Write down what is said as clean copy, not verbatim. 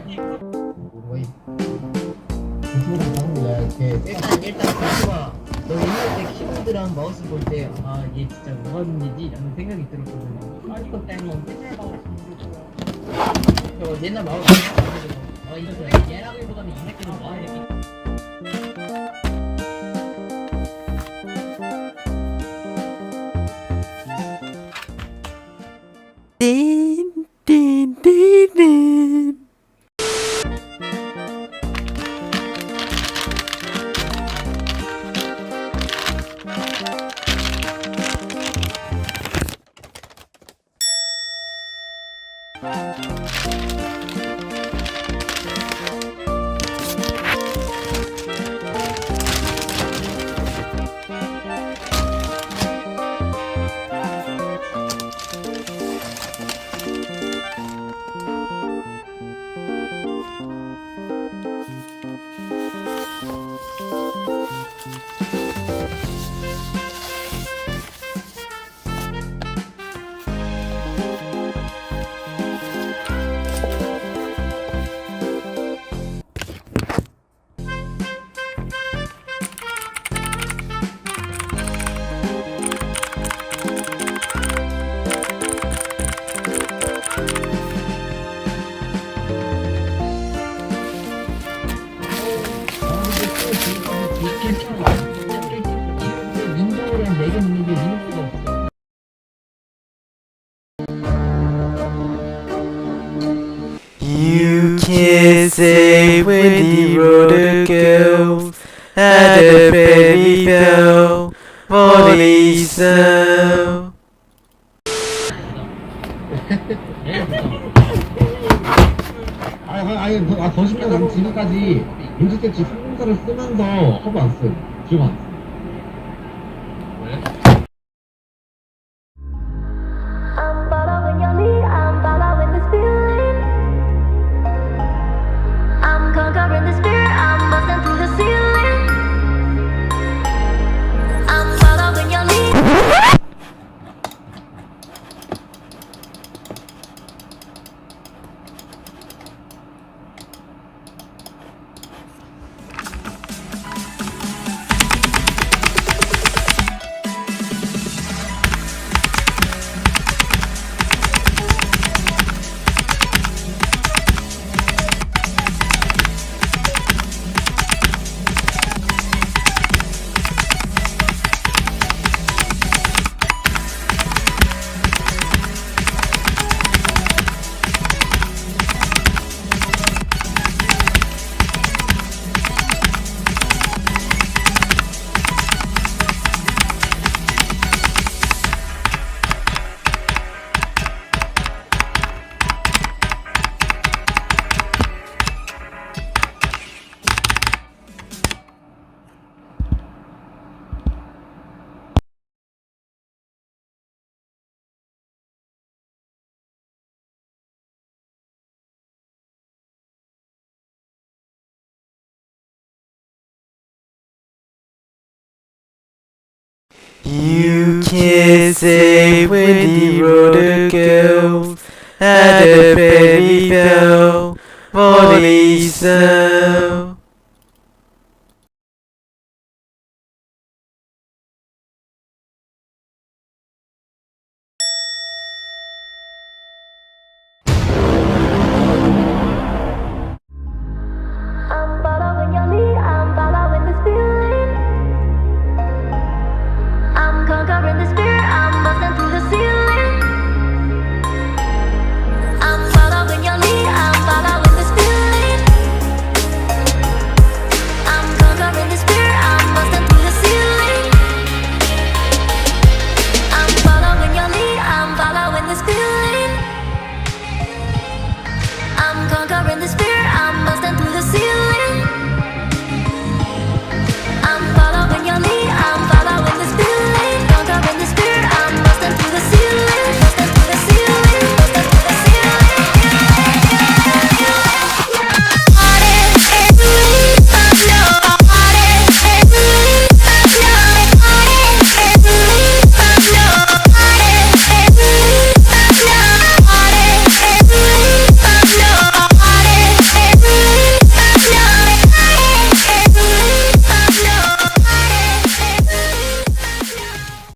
거의 유튜브랑 다른 거야. 일단 봐봐. 너 옛날 때 키보드랑 마우스 볼 때 아 얘 진짜 뭐가 문제지? 라는 생각이 들었거든. 아니 이거 때문에 맨날 마우스 보고 저 옛날 마우스 아 이거 얘라기보다는 이 새끼는 뭐 하냐. 띵띵띵띵. 윈도우랑 내게 있는 게 리눅스가 없어. You can't say when the road goes at the very bell. 머리 있어. 더 심해. 난 지금까지 인주택지 성공서를 쓰면서 허브 안 써. 지금 안 써. I'm following your lead, I'm following this feeling. I'm conquering this fear, I'm busting through the ceiling. I'm following your lead. You can't say when the road goes at the very bell. 머리 있어.